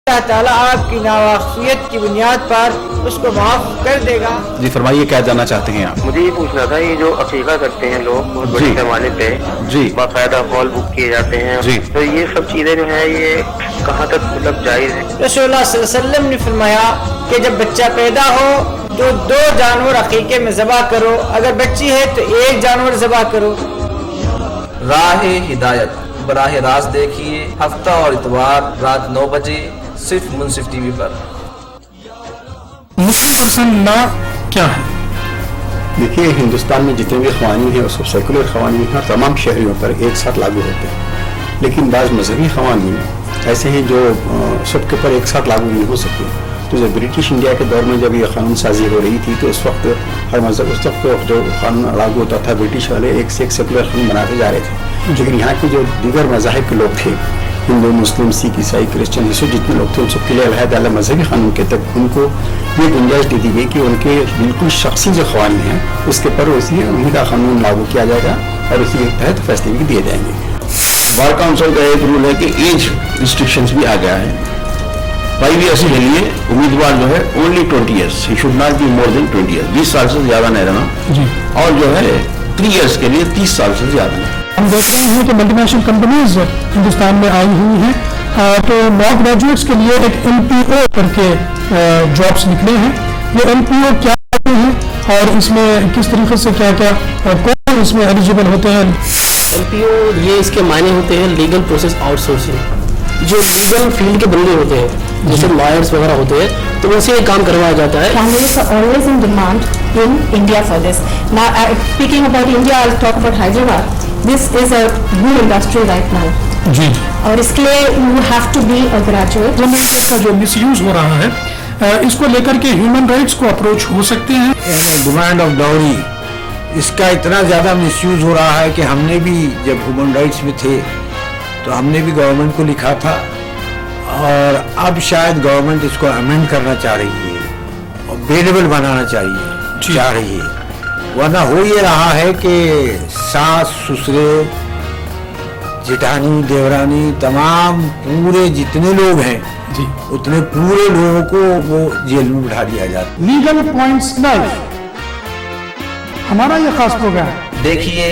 अल्लाह ताला आपकी नावाफियत की बुनियाद पर उसको माफ कर देगा। जी फरमाइए, क्या जानना चाहते हैं आप? मुझे ये पूछना था, ये जो अकीका करते हैं लोग बहुत बड़े पैमाने पे, जी बाकायदा हॉल बुक किए जाते हैं जी, तो ये सब चीजें जो है ये कहाँ तक मतलब जायज है? रसूलुल्लाह सल्लल्लाहु अलैहि वसल्लम ने फरमाया कि जब बच्चा पैदा हो तो 2 जानवर अकीके में ज़बह करो, अगर बच्ची है तो 1 जानवर ज़बह करो। राह हिदायत बराह रास्त देखिए हफ्ता और इतवार रात 9 बजे सिर्फ मुंसिफ टीवी पर। मुस्लिम पर्सन लॉ क्या है? देखिए, हिंदुस्तान में जितने भी कवानीन हैं उसको सेकुलर कवानीन हैं, तमाम शहरियों पर एक साथ लागू होते हैं, लेकिन बाज़ मजहबी कवानीन ऐसे हैं जो सबके ऊपर एक साथ लागू नहीं हो सकते। तो जब ब्रिटिश इंडिया के दौर में जब ये कानून साजी हो रही थी तो उस वक्त हर मजहब उस वक्त जो कानून लागू होता था, ब्रिटिश वाले एक से एक सेकुलर कानून बनाते जा रहे थे, लेकिन यहाँ के जो दीगर मज़ाहिब के लोग थे, हिंदू मुस्लिम सिख ईसाई क्रिश्चियन ईसू जितने लोग थे, उन सबके लिए अलग-अलग मजहबी कानून के तक उनको ये गुंजाइश दे दी गई कि उनके बिल्कुल शख्सी जो कवानीन हैं उसके पर उन्हीं का कानून लागू किया जाएगा और उसी के तहत फैसले भी दिए जाएंगे। बार काउंसिल का एक रूल है कि एज रिस्ट्रिक्शंस भी आ गया है। 5 ईयर्स के लिए उम्मीदवार जो है only 20 years, he should not be more than 20 years, 20 साल से ज्यादा नहीं रहना जी। और जो है 3 ईयर्स के लिए 30 साल से ज्यादा नहीं। हम देख रहे हैं कि मल्टीनेशनल कंपनीज हिंदुस्तान में आई हुई हैं, तो लॉ ग्रेजुएट्स के लिए एक LPO करके जॉब्स निकले हैं। ये LPO क्या होते हैं और इसमें किस तरीके से क्या क्या कौन इसमें एलिजिबल होते हैं? LPO ये इसके मायने होते हैं लीगल प्रोसेस आउटसोर्सिंग। जो लीगल फील्ड के बंदे होते हैं जैसे लॉयर्स वगैरह होते हैं तो उनसे काम करवाया जाता है। Families are always in demand in India for this. Now, speaking about India, I'll talk about Hyderabad. This is a boom industry right now. जी। और इसके लिए you have to be a graduate. Government का जो misuse हो रहा है इसको लेकर के ह्यूमन राइट्स को अप्रोच हो सकते हैं। डिमांड ऑफ डाउरी, इसका इतना ज़्यादा मिसयूज हो रहा है कि हमने भी जब ह्यूमन राइट्स में थे तो हमने भी गवर्नमेंट को लिखा था और अब शायद गवर्नमेंट इसको अमेंड करना चाह रही है और बेलेबल बनाना चाह रही है। वरना हो ये रहा है कि सास ससुरे जेठानी देवरानी तमाम पूरे जितने लोग हैं जी, उतने पूरे लोगों को वो जेल में बिठा दिया जाता है। लीगल पॉइंट्स लाइव हमारा ये खास प्रोग्राम देखिए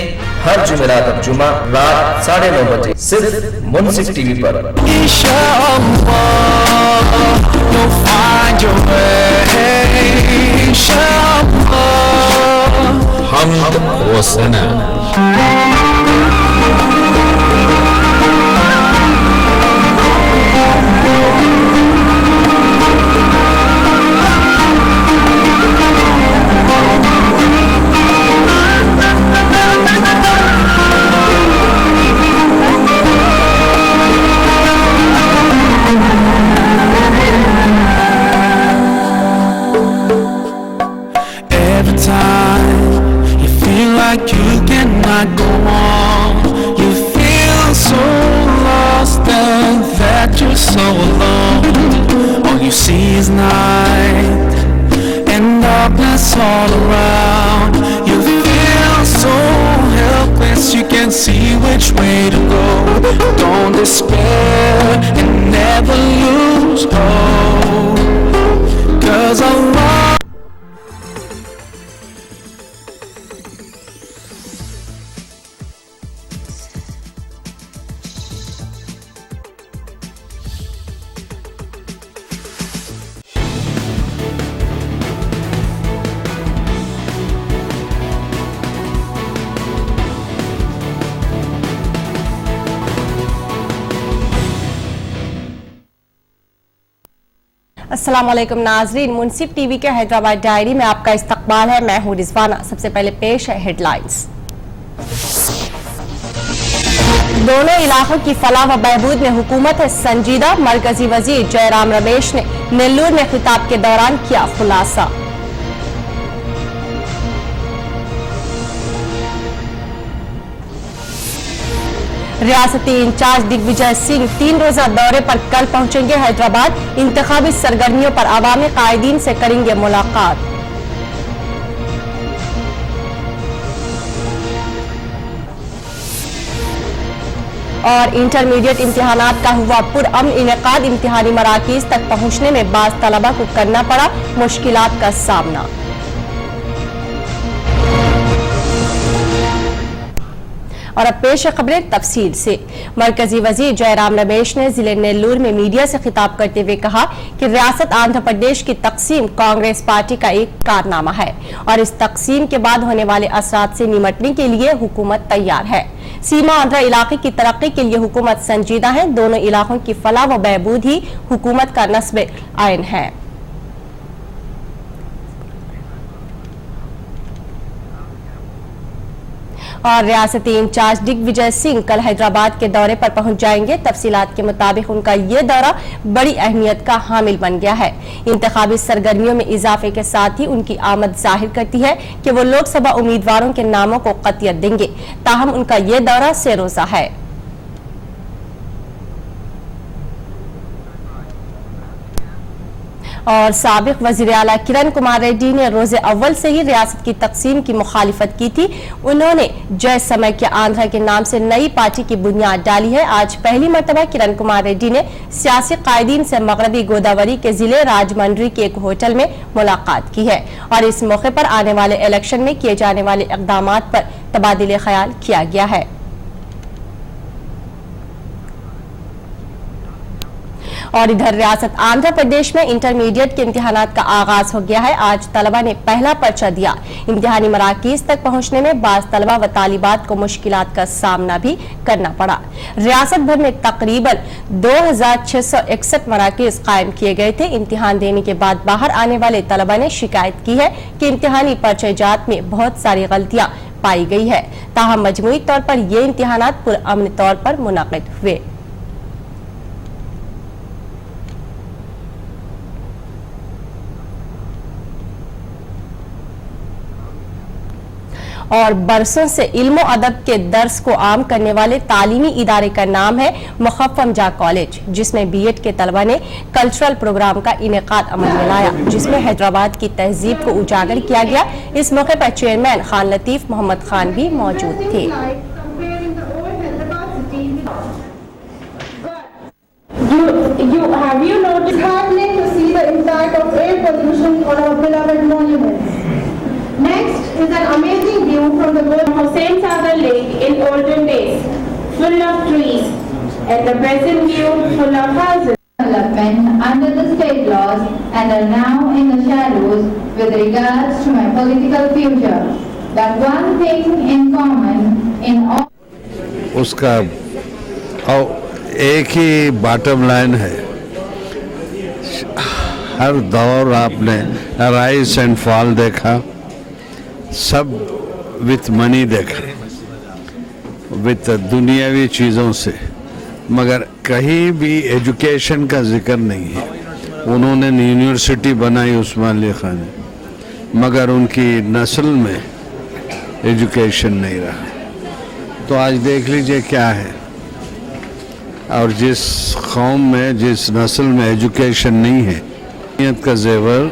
हर जुमेरात अब जुमा रात 9:30 बजे सिर्फ मुंसिफ टीवी पर। हम वो सना you cannot go on. You feel so lost and that you're so alone. All you see is night and darkness all around. You feel so helpless, you can't see which way to go. Don't despair and never lose hope, 'cause Allah अस्सलाम वालेकुम नाजरीन, मुंसिफ TV के Hyderabad diary में आपका इस्तकबाल है। मैं हूं रिजवाना। सबसे पहले पेश है हेडलाइंस। दोनों इलाकों की फलाह व बहबूद में हुकूमत है संजीदा। मरकजी वजीर जयराम रमेश ने नेल्लूर में खिताब के दौरान किया खुलासा। रियासती इंचार्ज दिग्विजय सिंह 3 रोजा दौरे पर कल पहुंचेंगे हैदराबाद। इंतखाबी सरगर्मियों पर अवामी कायदीन से करेंगे मुलाकात। और इंटरमीडिएट इम्तिहानात का हुआ पुरअमन इनेकाद, इम्तिहानी मराकीज तक पहुंचने में बाज़ तलबा को करना पड़ा मुश्किलात का सामना। और अब पेश खबरें तफसील से। मरकजी वजीर जयराम रमेश ने जिले नेल्लूर में मीडिया से खिताब करते हुए कहा कि रियासत आंध्र प्रदेश की तकसीम कांग्रेस पार्टी का एक कारनामा है और इस तकसीम के बाद होने वाले असरात से निमटने के लिए हुकूमत तैयार है। सीमा आंध्र इलाके की तरक्की के लिए हुकूमत संजीदा है। दोनों इलाकों की फलाह व बहबूद ही हुकूमत का नस्ब आइन है। और रियासती इंचार्ज दिग्विजय सिंह कल हैदराबाद के दौरे पर पहुंच जाएंगे। तफसीलात के मुताबिक उनका ये दौरा बड़ी अहमियत का हामिल बन गया है। इंतखाबी सरगर्मियों में इजाफे के साथ ही उनकी आमद जाहिर करती है कि वो लोकसभा उम्मीदवारों के नामों को कतियत देंगे। ताहम उनका ये दौरा से रोजा है। और साबिक वजीर आला किरण कुमार रेड्डी ने रोजे अव्वल से ही रियासत की तकसीम की मुखालिफत की थी। उन्होंने जय समाख्या आंध्रा के नाम से नई पार्टी की बुनियाद डाली है। आज पहली मर्तबा किरण कुमार रेड्डी ने सियासी कायदीन से मगरबी गोदावरी के जिले राजमंड्री के एक होटल में मुलाकात की है और इस मौके पर आने वाले इलेक्शन में किए जाने वाले इक़दामात पर तबादिले ख्याल किया गया है। और इधर रियासत आंध्र प्रदेश में इंटरमीडिएट के इम्तिहानात का आगाज हो गया है। आज तलबा ने पहला पर्चा दिया। इम्तिहानी मराकीज तक पहुंचने में बाज़ तलबा व तालिबात को मुश्किलात का सामना भी करना पड़ा। रियासत भर में तकरीबन 2661 मराकीज कायम किए गए थे। इम्तिहान देने के बाद बाहर आने वाले तलबा ने शिकायत की है कि इम्तिहानी पर्चेजात में बहुत सारी गलतियां पाई गई है। ताहम मजमूई तौर पर ये इम्तिहानात पुरअमन तौर पर मुनक़िद हुए। और बरसों से इल्म अदब के दर्स को आम करने वाले तालीमी इदारे का नाम है मुखफ़्फ़म जा कॉलेज, जिसमें बीएड के तलबा ने कल्चरल प्रोग्राम का इनेकाद अमल में लाया, जिसमें हैदराबाद की तहजीब को उजागर किया गया। इस मौके पर चेयरमैन खान लतीफ मोहम्मद खान भी मौजूद थे। Have you noticed happening to see the impact of air pollution on our beloved monuments? Next is an amazing view from the Hussain Sagar Lake in olden days, full of trees, and the present view full of houses. Development under the state laws and are now in the shadows with regards to my political future. But one thing in common in all. उसका एक ही bottom line है, हर दौर आपने rise and fall देखा, सब with money देखा, with दुनियावी चीज़ों से, मगर कहीं भी एजुकेशन का जिक्र नहीं है। उन्होंने यूनिवर्सिटी बनाई उस्मानिया खान ने, मगर उनकी नस्ल में एजुकेशन नहीं रहा। तो आज देख लीजिए क्या है। और जिस कौम में, जिस नस्ल में एजुकेशन नहीं है, नीयत का जेवर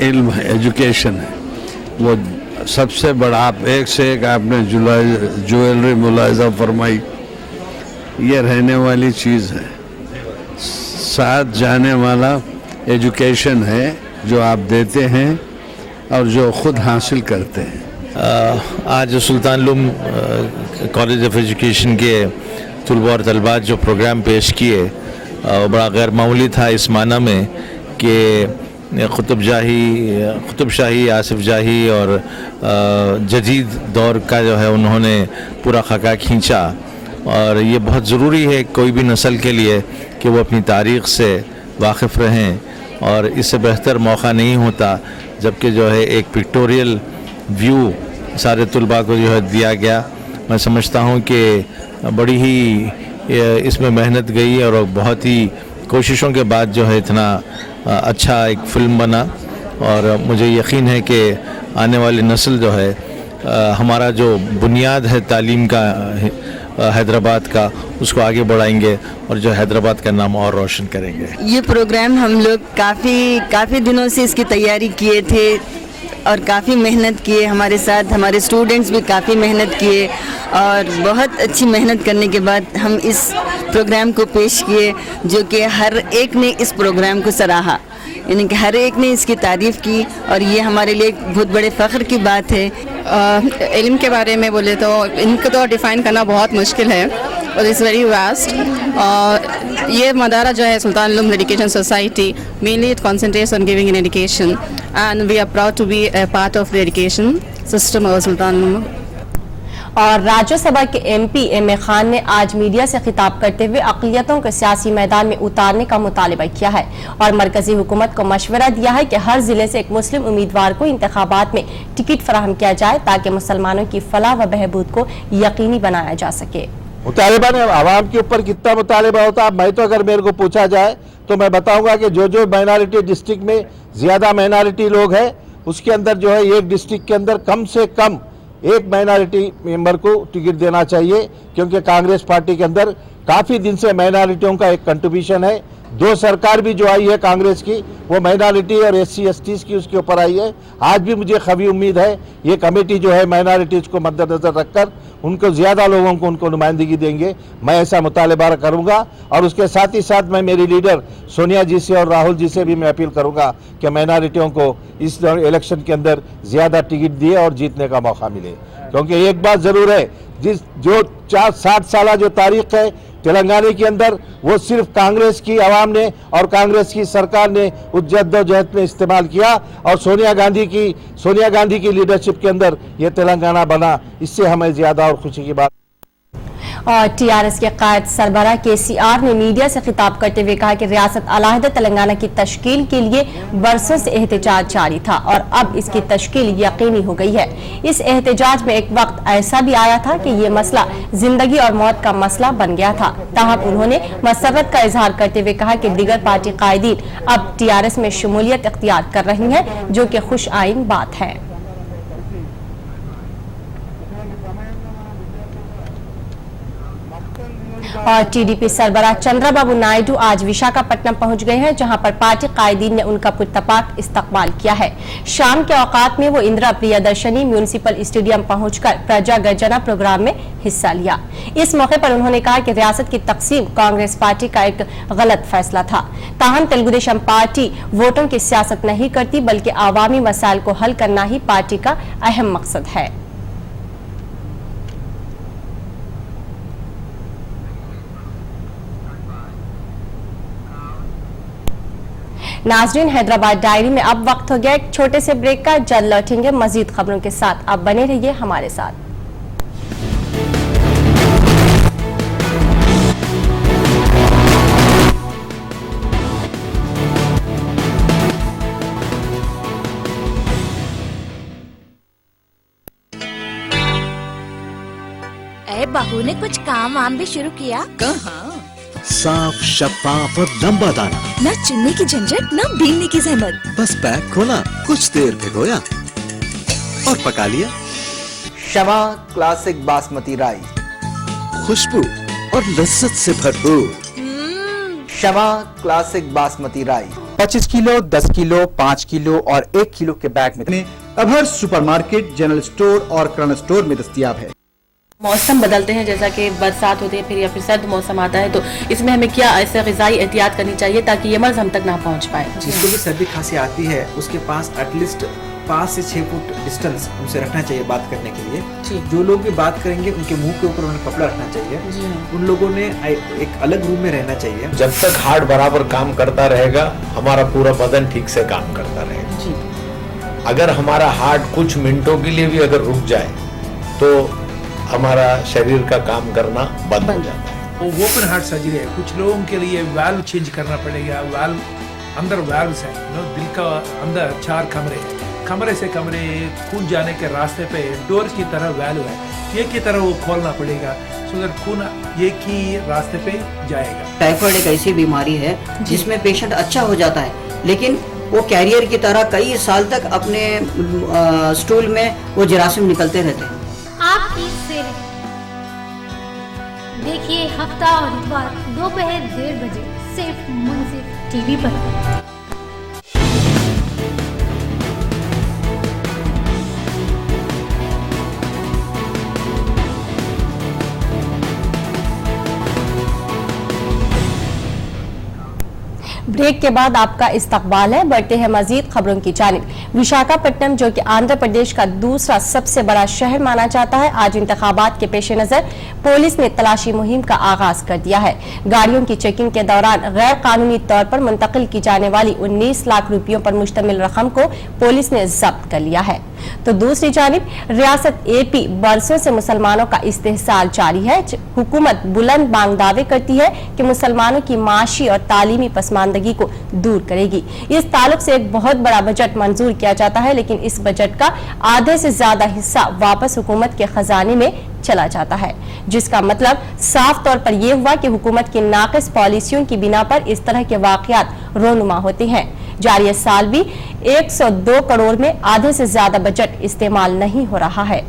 इल्म है, एजुकेशन है, वो सबसे बड़ा। आप एक से एक आपने ज्वेलरी मुलाहिजा फरमाई, ये रहने वाली चीज़ है, साथ जाने वाला एजुकेशन है जो आप देते हैं और जो ख़ुद हासिल करते हैं। आज सुल्तान लूम कॉलेज ऑफ एजुकेशन के तलबा और तलबात जो प्रोग्राम पेश किए, बड़ा गैर मामूली था इस माना में कि कुतुब शाही, आसिफ जाही और जदीद दौर का जो है उन्होंने पूरा खाका खींचा। और ये बहुत ज़रूरी है कोई भी नस्ल के लिए कि वो अपनी तारीख़ से वाकिफ़ रहें, और इससे बेहतर मौका नहीं होता जबकि जो है एक पिक्टोरियल व्यू सारे तलबा को जो है दिया गया। मैं समझता हूँ कि बड़ी ही इसमें मेहनत गई और बहुत ही कोशिशों के बाद जो है इतना अच्छा एक फ़िल्म बना, और मुझे यकीन है कि आने वाली नस्ल जो है, हमारा जो बुनियाद है तालीम का हैदराबाद का, उसको आगे बढ़ाएंगे और जो हैदराबाद का नाम और रोशन करेंगे। ये प्रोग्राम हम लोग काफ़ी दिनों से इसकी तैयारी किए थे, और काफ़ी मेहनत किए हमारे साथ, हमारे स्टूडेंट्स भी काफ़ी मेहनत किए और बहुत अच्छी मेहनत करने के बाद हम इस प्रोग्राम को पेश किए, जो कि हर एक ने इस प्रोग्राम को सराहा, यानी कि हर एक ने इसकी तारीफ़ की और ये हमारे लिए एक बहुत बड़े फ़ख्र की बात है। इल्म के बारे में बोले तो इनको तो डिफ़ाइन करना बहुत मुश्किल है और इट्स वेरी वास्ट। और ये मदारा जो है Sultan Uloom dedication society mainly it concentrates on giving in education and we are proud to be a part of the education system of Sultan Uloom. और राज्यसभा के एमपी एम.ए. खान ने आज मीडिया से खिताब करते हुए अक़लियतों को सियासी मैदान में उतारने का मुतालबा किया है और मरकजी हुकूमत को मशवरा दिया है कि हर जिले से एक मुस्लिम उम्मीदवार को इंतखाबात में टिकट फराहम किया जाए ताकि मुसलमानों की फलाह व बहबूद को यकीनी बनाया जा सके। मुतालबा में आवाम के ऊपर कितना मुतालबा होता है, मैं तो अगर मेरे को पूछा जाए तो मैं बताऊंगा कि जो माइनॉरिटी डिस्ट्रिक्ट में ज़्यादा माइनॉरिटी लोग हैं उसके अंदर जो है एक डिस्ट्रिक्ट के अंदर कम से कम एक माइनॉरिटी मेंबर को टिकट देना चाहिए, क्योंकि कांग्रेस पार्टी के अंदर काफ़ी दिन से माइनॉरिटियों का एक कंट्रीब्यूशन है। 2 सरकार भी जो आई है कांग्रेस की वो माइनॉरिटी और SC STs की उसके ऊपर आई है। आज भी मुझे खबी उम्मीद है ये कमेटी जो है माइनॉरिटीज़ को मद्देनजर रखकर उनको ज़्यादा लोगों को उनको नुमाइंदगी देंगे, मैं ऐसा मुतालबा करूँगा। और उसके साथ ही साथ मैं मेरी लीडर सोनिया जी से और राहुल जी से भी मैं अपील करूँगा कि माइनॉरिटियों को इस इलेक्शन के अंदर ज़्यादा टिकट दिए और जीतने का मौका मिले, क्योंकि एक बात ज़रूर है, जो 60 साल जो तारीख है तेलंगाना के अंदर वो सिर्फ कांग्रेस की आवाम ने और कांग्रेस की सरकार ने उस जद्दोजहद में इस्तेमाल किया और सोनिया गांधी की लीडरशिप के अंदर ये तेलंगाना बना। इससे हमें ज़्यादा और खुशी की बात। और टीआरएस के कायद सरबराह KCR ने मीडिया से खिताब करते हुए कहा कि रियासत अलहदा तेलंगाना की तश्कील के लिए बरसों से एहतजाज जारी था और अब इसकी तश्कील यकीनी हो गई है। इस एहतजाज में एक वक्त ऐसा भी आया था कि ये मसला जिंदगी और मौत का मसला बन गया था, ताहम उन्होंने मसरत का इजहार करते हुए कहा कि दीगर पार्टी कायदीन अब TRS में शमूलियत इख्तियार कर रही है, जो कि खुश आइन बात है। और टीडीपी सरबराह चंद्रबाबू नायडू आज विशाखापट्टनम पहुंच गए हैं, जहां पर पार्टी कायदीन ने उनका पुरतपाक इस्तकबाल किया है। शाम के औकात में वो इंदिरा प्रियदर्शनी म्यूनिसिपल स्टेडियम पहुंचकर प्रजा गर्जना प्रोग्राम में हिस्सा लिया। इस मौके पर उन्होंने कहा कि रियासत की तकसीम कांग्रेस पार्टी का एक गलत फैसला था, ताहम तेलुगुदेशम पार्टी वोटों की सियासत नहीं करती बल्कि आवामी मसाइल को हल करना ही पार्टी का अहम मकसद है। नाजरीन, हैदराबाद डायरी में अब वक्त हो गया एक छोटे से ब्रेक का। जल्द लौटेंगे मजीद खबरों के साथ, आप बने रहिए हमारे साथ। बहू ने कुछ काम वाम भी शुरू किया। कहाँ? साफ, शफाफ और लंबा दाना, न चुनने की झंझट न बीनने की जहमत। बस पैक खोला, कुछ देर भिगोया और पका लिया। शमा क्लासिक बासमती राइस, खुशबू और लज्जत से भरपूर। Shama classic basmati rice 25 kilo, 10 kilo, 5 kilo और 1 किलो के बैग में अब हर सुपरमार्केट, जनरल स्टोर और किराना स्टोर में दस्तयाब है। मौसम बदलते हैं, जैसा कि बरसात होती है फिर या फिर सर्द मौसम आता है, तो इसमें हमें क्या ऐसे ग़िज़ाई एहतियात करनी चाहिए ताकि ये मर्ज़ हम तक ना पहुंच पाए। जिसको भी सर्दी खांसी आती है उसके पास एटलीस्ट 5 से 6 फुट डिस्टेंस उनसे रखना चाहिए बात करने के लिए। जो लोग भी बात करेंगे उनके मुंह के ऊपर उन्हें कपड़ा रखना चाहिए। उन लोगों ने एक अलग रूम में रहना चाहिए। जब तक हार्ट बराबर काम करता रहेगा हमारा पूरा बदन ठीक से काम करता रहेगा। अगर हमारा हार्ट कुछ मिनटों के लिए भी अगर रुक जाए तो हमारा शरीर का काम करना बंद हो जाता है। वो ओपन हार्ट सर्जरी है, कुछ लोगों के लिए वाल्व चेंज करना पड़ेगा। वाल्व अंदर वाल्व्स है, दिल का अंदर 4 कमरे हैं, कमरे से कमरे खून जाने के रास्ते पे डोर की तरह वाल्व है, एक की तरह वो खोलना पड़ेगा, सो दैट खून एक ही रास्ते पे जाएगा। टाइफाइड एक ऐसी बीमारी है जिसमें पेशेंट अच्छा हो जाता है लेकिन वो कैरियर की तरह कई साल तक अपने स्टूल में वो जरासीम निकलते रहते हैं। आपकी सेहत देखिए हफ्ता और इतवार दोपहर 1:30 बजे सिर्फ मुंसिफ टीवी पर। ब्रेक के बाद आपका इस्तकबाल है। बढ़ते हैं मजीद खबरों की जानिब। विशाखापट्टनम, जो कि आंध्र प्रदेश का दूसरा सबसे बड़ा शहर माना जाता है, आज इंतखाबात के पेश नजर पुलिस ने तलाशी मुहिम का आगाज कर दिया है। गाड़ियों की चेकिंग के दौरान गैर कानूनी तौर पर मुंतकिल की जाने वाली 19 लाख रुपयों पर मुश्तमिल रकम को पुलिस ने जब्त कर लिया है। तो दूसरी जानिब रियासत एपी बरसों से मुसलमानों का इस्तेहसाल जारी है। हुकूमत बुलंद बांग दावे करती है कि मुसलमानों की माशी और तालीमी पसमानदगी को दूर करेगी। इस ताल्लुक से एक बहुत बड़ा बजट मंजूर किया जाता है, लेकिन इस बजट का आधे से ज्यादा हिस्सा वापस हुकूमत के खजाने में चला जाता है, जिसका मतलब साफ तौर पर यह हुआ कि हुकूमत की नाक़िस पॉलिसियों की बिना पर इस तरह के वाक़यात रोनुमा होते हैं। जारी साल भी 102 करोड़ में आधे से ज्यादा बजट इस्तेमाल नहीं हो रहा है।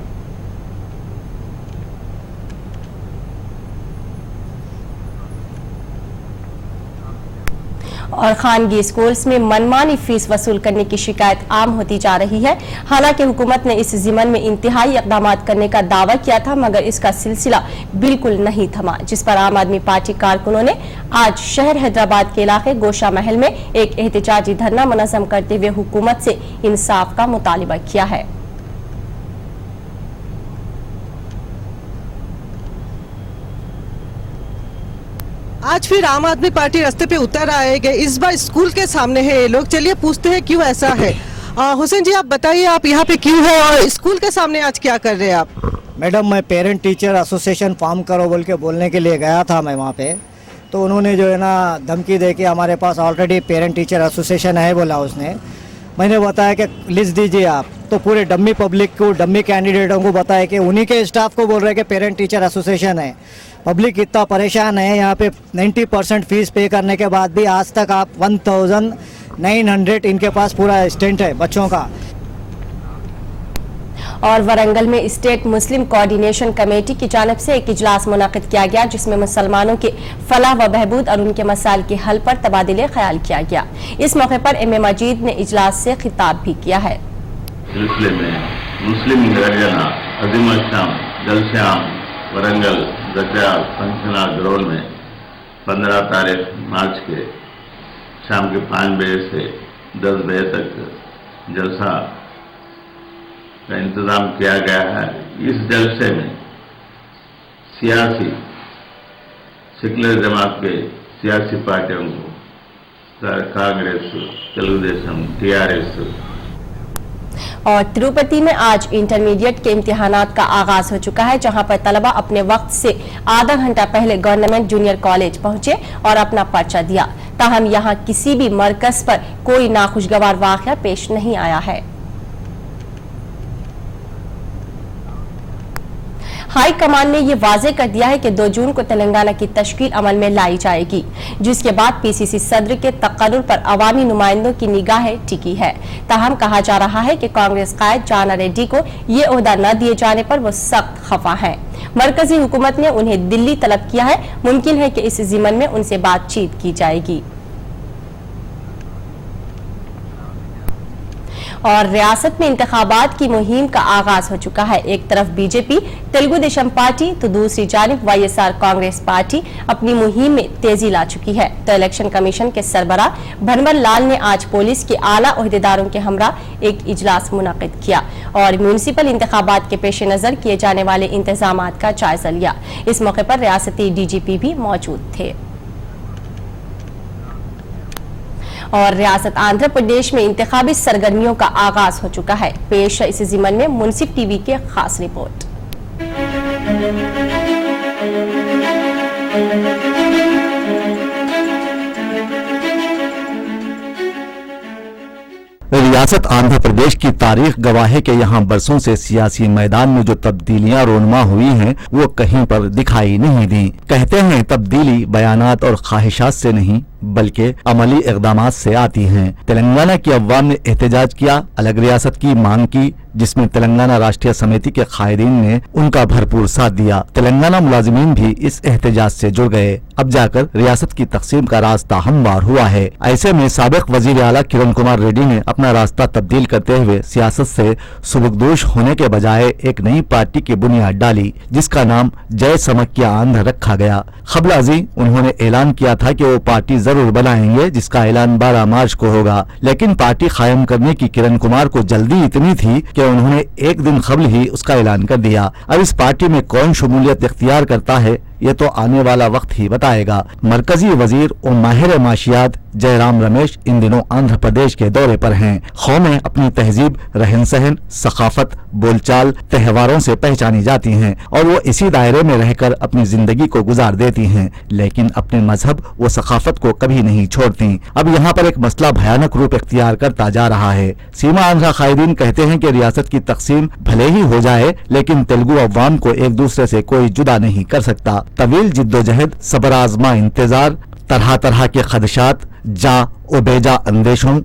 और खानगी स्कूल्स में मनमानी फीस वसूल करने की शिकायत आम होती जा रही है। हालांकि हुकूमत ने इस जिम्मन में इंतहाई इक़दाम करने का दावा किया था, मगर इसका सिलसिला बिल्कुल नहीं थमा, जिस पर आम आदमी पार्टी कारकुनों ने आज शहर हैदराबाद के इलाके गोशा महल में एक एहतजाजी धरना मुनज़्ज़म करते हुए हुकूमत से इंसाफ का मुतालिबा किया है। आज फिर आम आदमी पार्टी रास्ते पे उतर आएंगे। इस बार स्कूल के सामने है ये लोग। चलिए पूछते हैं क्यों ऐसा है। हुसैन जी, आप बताइए, आप यहाँ पे क्यों है और स्कूल के सामने आज क्या कर रहे हैं आप? मैडम, मैं पेरेंट टीचर एसोसिएशन फॉर्म करो बोल के बोलने के लिए गया था मैं वहाँ पे, तो उन्होंने जो है ना धमकी दे के हमारे पास ऑलरेडी पेरेंट टीचर एसोसिएशन है बोला उसने। मैंने बताया कि लिस्ट दीजिए आप, तो पूरे डम्मी पब्लिक को, डम्मी कैंडिडेटों को बताया कि उन्हीं के स्टाफ को बोल रहे हैं कि पेरेंट टीचर एसोसिएशन है। पब्लिक इतना परेशान है, यहाँ पे 90% फीस पे करने के बाद भी आज तक आप 1900 इनके पास पूरा स्टेंट है बच्चों का। और वरंगल में स्टेट मुस्लिम कोऑर्डिनेशन कमेटी की जानिब से एक इजलास मुनक़िद किया गया, जिसमें मुसलमानों के फलाह व बहबूद और उनके मसाइल के हल पर तबादिले ख्याल किया गया। इस मौके पर एम ए मजीद ने इजलास से खिताब भी किया है। सिलसिले में मुस्लिम गर्जना अजीम शाम जलश्याम वरंगल गजा फंक्शनल ग्राउंड में 15 तारीख मार्च के शाम के 5 बजे से 10 बजे तक जलसा का इंतज़ाम किया गया है। इस जलसे में सियासी सेकुलर जमात के सियासी पार्टियों को कांग्रेस, तेलुगुदेशम, TRS और तिरुपति में आज इंटरमीडिएट के इम्तिहानात का आगाज हो चुका है, जहां पर तलबा अपने वक्त से आधा घंटा पहले गवर्नमेंट जूनियर कॉलेज पहुंचे और अपना पर्चा दिया। ताहम यहां किसी भी मरकज पर कोई नाखुशगवार वाक़या पेश नहीं आया है। हाई कमान ने यह वाजे कर दिया है कि 2 जून को तेलंगाना की तश्कील अमल में लाई जाएगी, जिसके बाद PCC सदर के तकर्रुर पर अवामी नुमाइंदों की निगाहें टिकी है। ताहम कहा जा रहा है कि कांग्रेस कायद जाना रेड्डी को ये ओहदा न दिए जाने पर वो सख्त खफा है। मरकजी हुकूमत ने उन्हें दिल्ली तलब किया है। मुमकिन है कि इस जिमन में उनसे बातचीत की जाएगी। और रियासत में इंतखाबात की मुहिम का आगाज हो चुका है। एक तरफ बीजेपी, तेलुगु देशम पार्टी तो दूसरी जानिब YSR कांग्रेस पार्टी अपनी मुहिम में तेजी ला चुकी है। तो इलेक्शन कमीशन के सरबराह भनवर लाल ने आज पुलिस के आला ओहदेदारों के हमरा एक इजलास मुनक़िद किया और म्यूनिसिपल इंतखाबात के पेश नजर किए जाने वाले इंतजामात का जायजा लिया। इस मौके पर रियासती DGP भी मौजूद थे। और रियासत आंध्र प्रदेश में इंतखाबी सरगर्मियों का आगाज हो चुका है। पेश है इस जिमन में मुंसिफ टीवी के खास रिपोर्ट। रियासत आंध्र प्रदेश की तारीख गवाह है कि यहाँ बरसों से सियासी मैदान में जो तब्दीलियां रोनमा हुई हैं वो कहीं पर दिखाई नहीं दी। कहते हैं तब्दीली बयानात और ख्वाहिशात से नहीं बल्कि अमली इक़दामात से आती हैं। तेलंगाना की अवाम ने एहतजाज किया, अलग रियासत की मांग की, जिसमें तेलंगाना राष्ट्रीय समिति के कायदीन ने उनका भरपूर साथ दिया। तेलंगाना मुलाजिमीन भी इस एहतजाज से जुड़ गए। अब जाकर रियासत की तकसीम का रास्ता हमवार हुआ है। ऐसे में साबिक वजीर आला किरण कुमार रेड्डी ने अपना रास्ता तब्दील करते हुए सियासत से सुबकदोश होने के बजाय एक नई पार्टी की बुनियाद डाली, जिसका नाम जय समक्या आंध्र रखा गया। खबलाजी उन्होंने ऐलान किया था कि वो पार्टी जरूर बनाएंगे, जिसका ऐलान 12 मार्च को होगा, लेकिन पार्टी कायम करने की किरण कुमार को जल्दी इतनी थी कि उन्होंने एक दिन कबल ही उसका ऐलान कर दिया। अब इस पार्टी में कौन शमूलियत इख्तियार करता है ये तो आने वाला वक्त ही बताएगा। मरकजी वजीर और माहिर माशियात जयराम रमेश इन दिनों आंध्र प्रदेश के दौरे पर हैं। कौमें अपनी तहजीब, रहन सहन, सकाफत, बोलचाल, त्योहारों से पहचानी जाती हैं और वो इसी दायरे में रहकर अपनी जिंदगी को गुजार देती हैं, लेकिन अपने मजहब व सकाफत को कभी नहीं छोड़ती। अब यहाँ पर एक मसला भयानक रूप इख्तियार करता जा रहा है। सीमा आंध्रा कायदीन कहते हैं कि रियासत की तकसीम भले ही हो जाए, लेकिन तेलुगु अवाम को एक दूसरे से कोई जुदा नहीं कर सकता। तवील जिद्दोजहद, सबर आजमा इंतजार, तरह तरह के खदशात, जा और बेजा अंदेशों,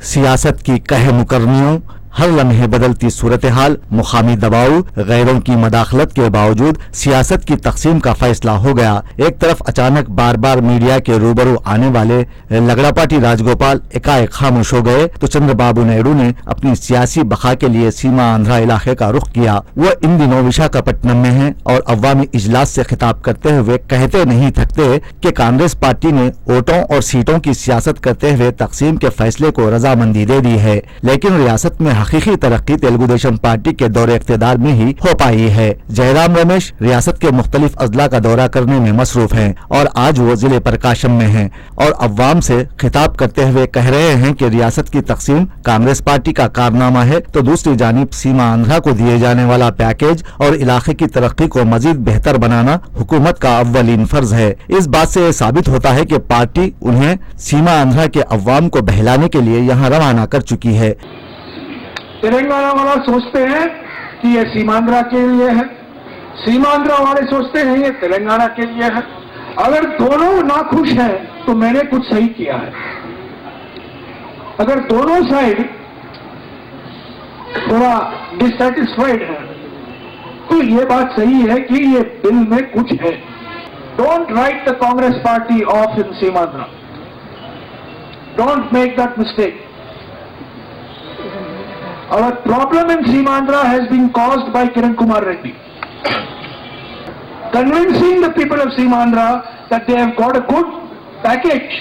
सियासत की कह मुकरनियों, हर लम्हे बदलती सूरत हाल, मुकामी दबाव, गैरों की मदाखलत के बावजूद सियासत की तकसीम का फैसला हो गया। एक तरफ अचानक बार बार मीडिया के रूबरू आने वाले लगड़ापाटी राजगोपाल एकाएक खामोश हो गए, तो चंद्रबाबू नायडू ने अपनी सियासी बका के लिए सीमा आंध्रा इलाके का रुख किया। वो इन दिनों विशाखापट्टनम में हैं और अवामी इजलास से खिताब करते हुए कहते नहीं थकते कि कांग्रेस पार्टी ने वोटों और सीटों की सियासत करते हुए तकसीम के फैसले को रजामंदी दे दी है, लेकिन रियासत में हकीकी तरक्की तेलुगु देशम पार्टी के दौरे इख्तिदार में ही हो पाई है। जयराम रमेश रियासत के मुख्तलिफ अजला का दौरा करने में मसरूफ हैं और आज वो जिले प्रकाशम में हैं और अवाम से खिताब करते हुए कह रहे हैं कि रियासत की तकसीम कांग्रेस पार्टी का कारनामा है, तो दूसरी जानिब सीमा आंध्रा को दिए जाने वाला पैकेज और इलाके की तरक्की को मजीद बेहतर बनाना हुकूमत का अव्वलीन फर्ज है। इस बात से यह साबित होता है कि पार्टी उन्हें सीमा आंध्रा के अवाम को बहलाने के लिए यहाँ रवाना कर चुकी है। तेलंगाना वाला सोचते हैं कि ये सीमांध्रा के लिए है, सीमांध्रा वाले सोचते हैं ये तेलंगाना के लिए है। अगर दोनों नाखुश हैं तो मैंने कुछ सही किया है। अगर दोनों साइड थोड़ा डिससेटिस्फाइड है तो ये बात सही है कि ये बिल में कुछ है। Don't write the Congress party of in Seemandhra, don't make that mistake. Our problem in Simandra has been caused by Kiran Kumar Reddy. Convincing the people of Simandra that they have got a good package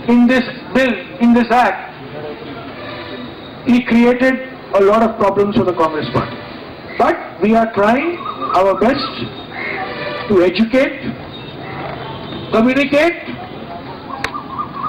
in this bill, in this act, he created a lot of problems for the Congress party. But we are trying our best to educate, communicate.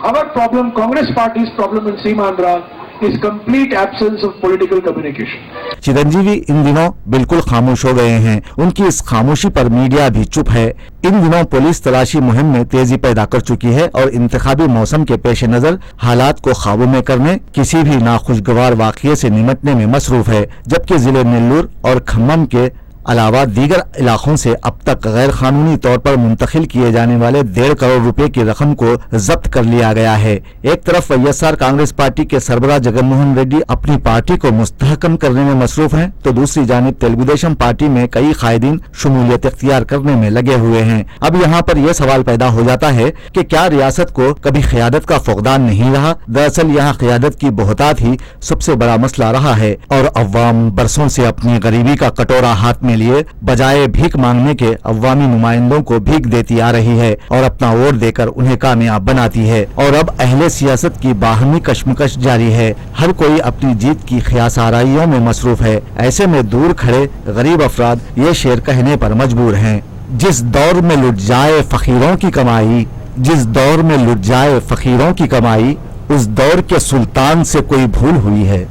Our problem, Congress party's problem in Simandra, is complete absence of political communication. Chiranjeevi इन दिनों बिल्कुल खामोश हो गए हैं। उनकी इस खामोशी पर मीडिया भी चुप है। इन दिनों पुलिस तलाशी मुहिम में तेजी पैदा कर चुकी है और इंतखाबी मौसम के पेश नजर हालात को काबू में करने, किसी भी नाखुशगवार वाकये से निमटने में मसरूफ है। जबकि जिले नेल्लूर और खम्मम के अलावा दीगर इलाकों से अब तक गैर कानूनी तौर पर मुंतकिल किए जाने वाले 1.5 करोड़ रुपए की रकम को जब्त कर लिया गया है। एक तरफ वाईएसआर कांग्रेस पार्टी के सरबराह जगनमोहन रेड्डी अपनी पार्टी को मुस्तहकम करने में मसरूफ हैं, तो दूसरी जानिब तेलुगु देशम पार्टी में कई कायदीन शमूलियत इख्तियार करने में लगे हुए हैं। अब यहाँ पर यह सवाल पैदा हो जाता है कि क्या रियासत को कभी क़यादत का फुक़दान नहीं रहा? दरअसल यहाँ क़यादत की बहुतात ही सबसे बड़ा मसला रहा है और अवाम बरसों से अपनी गरीबी का कटोरा हाथ में लिए बजाय भीख मांगने के अवामी नुमाइंदों को भीख देती आ रही है और अपना वोट देकर उन्हें कामयाब बनाती है। और अब अहले सियासत की बाहमी कशमकश जारी है। हर कोई अपनी जीत की ख्यासाराइयों में मसरूफ है। ऐसे में दूर खड़े गरीब अफराद ये शेर कहने पर मजबूर हैं, जिस दौर में लुट जाए फकीरों की कमाई, जिस दौर में लुट जाए फकीरों की कमाई, उस दौर के सुल्तान से कोई भूल हुई है।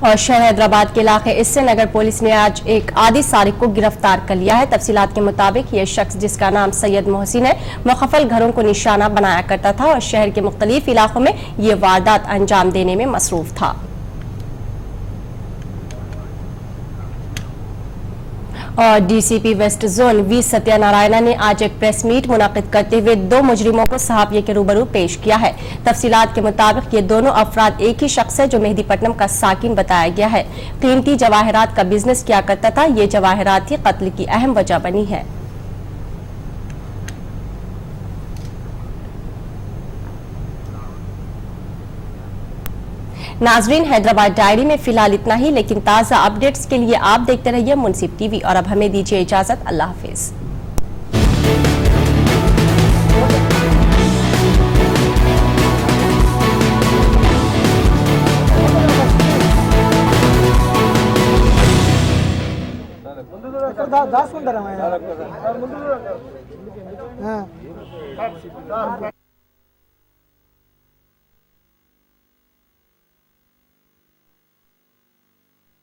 और शहर हैदराबाद के इलाके इससे नगर पुलिस ने आज एक आदि सारिक को गिरफ्तार कर लिया है। तफसीलात के मुताबिक ये शख्स, जिसका नाम सैयद मोहसिन है, मुखफल घरों को निशाना बनाया करता था और शहर के मुख्तलिफ इलाकों में ये वारदात अंजाम देने में मसरूफ था। और DCP west zone V Satyanarayana ने आज एक प्रेस मीट मुनाकिद करते हुए 2 मुजरिमों को सहाफिये के रूबरू पेश किया है। तफसीलात के मुताबिक ये दोनों अफराद एक ही शख्स है जो मेहदीपट्टनम का साकिन बताया गया है। कीमती जवाहरात का बिजनेस किया करता था। ये जवाहरात ही कत्ल की अहम वजह बनी है। नाजरीन, हैदराबाद डायरी में फिलहाल इतना ही, लेकिन ताज़ा अपडेट्स के लिए आप देखते रहिए मुनसिफ टीवी और अब हमें दीजिए इजाजत। अल्लाह हाफिज।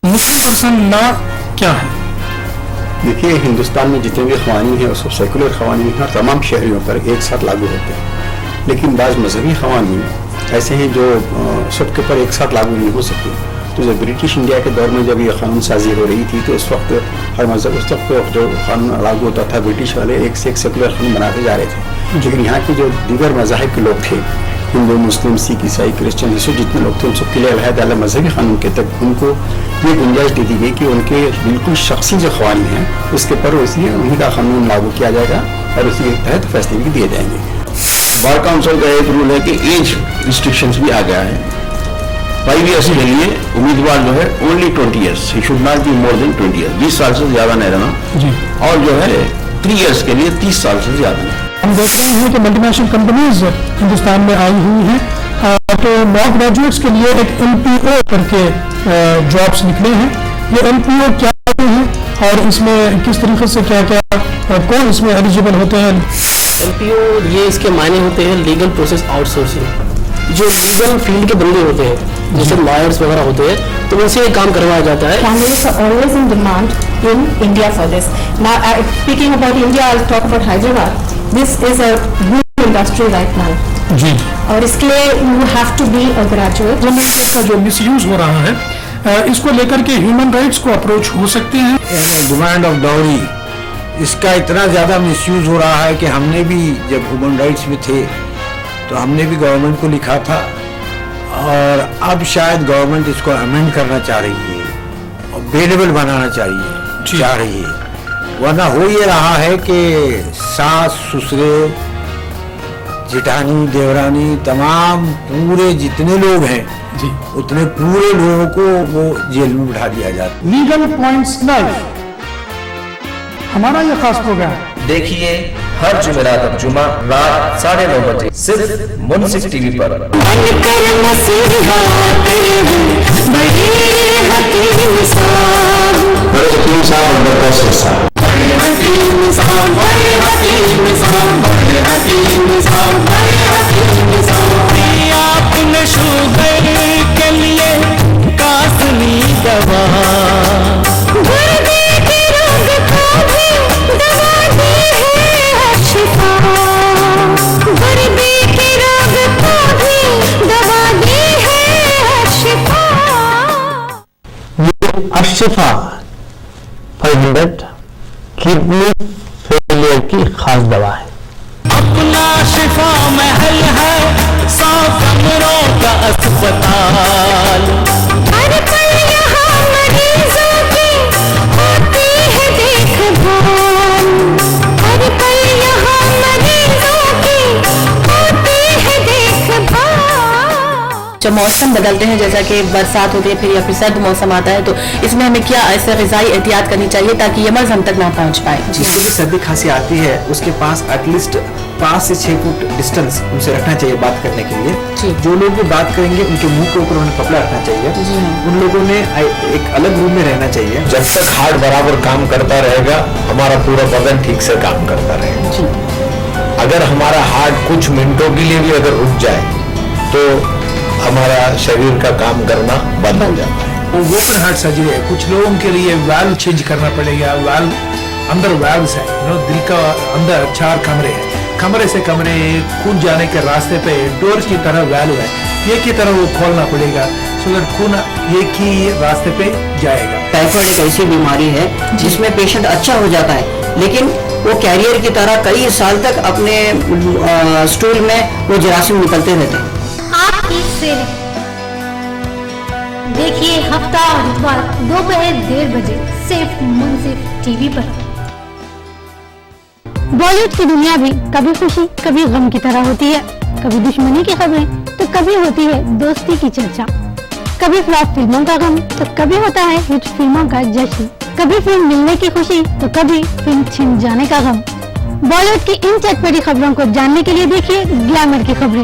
मुस्लिम पर्सन लॉ क्या है? देखिए, हिंदुस्तान में जितने भी कवानीन हैं वो सब सेकुलर कवानीन हैं और तमाम शहरियों पर एक साथ लागू होते हैं, लेकिन बाज़ मजहबी कवानीन ऐसे हैं जो सबके ऊपर एक साथ लागू नहीं हो सकते। तो जब ब्रिटिश इंडिया के दौर में जब ये कानून साजी हो रही थी तो उस वक्त हर मजहब उस वक्त जो कानून लागू होता था, ब्रिटिश वाले एक से एक सेकुलर कानून बनाते जा रहे थे। लेकिन यहाँ के जो दीगर मज़ाहिब के लोग थे, हिंदू, मुस्लिम, सिख, ईसाई, क्रिश्चियन, ईसु जितने लोग थे, उन सबके लिए अलग मजहबी कानून के तक उनको ये गुंजाइश दे दी गई कि उनके बिल्कुल शख्सी जो कवानीन हैं उसके पर उन्हीं का कानून लागू किया जाएगा और उसी के तहत फैसले भी दिए जाएंगे। बार काउंसिल का एक रूल है कि एज रिस्ट्रिक्शंस भी आ गया है। 5 ईयर्स के लिए उम्मीदवार जो है only 20 years, he should not be more than 20 years, 20 साल से ज्यादा नहीं रहना। और जो है 3 ईयर्स के लिए 30 साल से ज्यादा नहीं। हम देख रहे हैं कि मल्टीनेशनल कंपनीज हिंदुस्तान में आई हुई हैं, तो लॉ ग्रेजुएट्स के लिए एक MPO करके जॉब्स निकले हैं। ये MPO क्या होते हैं और इसमें किस तरीके से क्या कौन इसमें एलिजिबल होते हैं? MPO ये इसके मायने होते हैं लीगल प्रोसेस आउटसोर्सिंग। जो लीगल फील्ड के बंदे होते हैं जैसे लॉयर्स वगैरह होते हैं तो उनसे काम करवाया जाता है। Families are always in demand in India for this. Now, speaking about India, I'll talk about Hyderabad. This is a booming industry right now. जी। और इसके लिए you have to be a graduate. का जो मिसयूज हो रहा है, इसको लेकर के ह्यूमन राइट्स को अप्रोच हो सकते हैं। डिमांड ऑफ डाउरी, इसका इतना ज़्यादा मिसयूज हो रहा है कि हमने भी जब ह्यूमन राइट्स में थे तो हमने भी गवर्नमेंट को लिखा था और अब शायद गवर्नमेंट इसको अमेंड करना चाह रही है और बेलेबल बनाना चाह रही है। वरना हो ये रहा है कि सास, ससुरे, जेठानी, देवरानी, तमाम पूरे जितने लोग हैं उतने पूरे लोगों को वो जेल में बिठा दिया जाता है। लीगल पॉइंट्स लाइव हमारा ये खास प्रोग्राम देखिए हर जुमेरात और जुमा रात 9:30 बजे सिर्फ मुनसिफ टीवी पर। आपने शुगर के लिए कासनी दवा अशिफा 500 किडनी फेलियर की खास दवा है। अपना शिफा महल है 100 कमरों का अस्पताल। हर पल यहाँ मरीजों की होती है देखभाल। हर पल यहाँ मरीजों की होती है देखभाल। जब मौसम बदलते हैं जैसा कि बरसात होती है फिर या फिर सर्द मौसम आता है तो इसमें हमें क्या ऐसे ग़िज़ाई एहतियात करनी चाहिए ताकि ये मर्ज़ हम तक ना पहुंच पाए? जिसको भी सर्दी खांसी आती है उसके पास एटलीस्ट 5 से 6 फुट डिस्टेंस उनसे रखना चाहिए बात करने के लिए। जो लोग भी बात करेंगे उनके मुंह के ऊपर उन्हें कपड़ा रखना चाहिए। उन लोगों ने एक अलग रूम में रहना चाहिए। जब तक हार्ट बराबर काम करता रहेगा हमारा पूरा बदन ठीक से काम करता रहेगा। अगर हमारा हार्ट कुछ मिनटों के लिए भी अगर रुक जाए तो हमारा शरीर का काम करना बंद हो जाता है। वो ओपन हार्ट सर्जरी है। कुछ लोगों के लिए वाल्व चेंज करना पड़ेगा। वाल्व अंदर वाल्व्स है, दिल का अंदर 4 कमरे हैं। कमरे से कमरे खून जाने के रास्ते पे डोर की तरह वाल्व है, ये की तरह वो खोलना पड़ेगा सो दैट खून एक ही रास्ते पे जाएगा। टाइफाइड एक ऐसी बीमारी है जिसमें पेशेंट अच्छा हो जाता है, लेकिन वो कैरियर की तरह कई साल तक अपने स्टूल में वो जरासीम निकलते रहते हैं। आपकी सेवा देखिए हफ्ता और इतवार दोपहर 1:30 बजे सिर्फ मुंसिफ टीवी पर। बॉलीवुड की दुनिया भी कभी खुशी कभी गम की तरह होती है, कभी दुश्मनी की खबरें तो कभी होती है दोस्ती की चर्चा, कभी फ्लॉप फिल्मों का गम तो कभी होता है हिट फिल्मों का जश्न, कभी फिल्म मिलने की खुशी तो कभी फिल्म छिन जाने का गम। बॉलीवुड की इन चटपटी खबरों को जानने के लिए देखिए ग्लैमर की खबरें।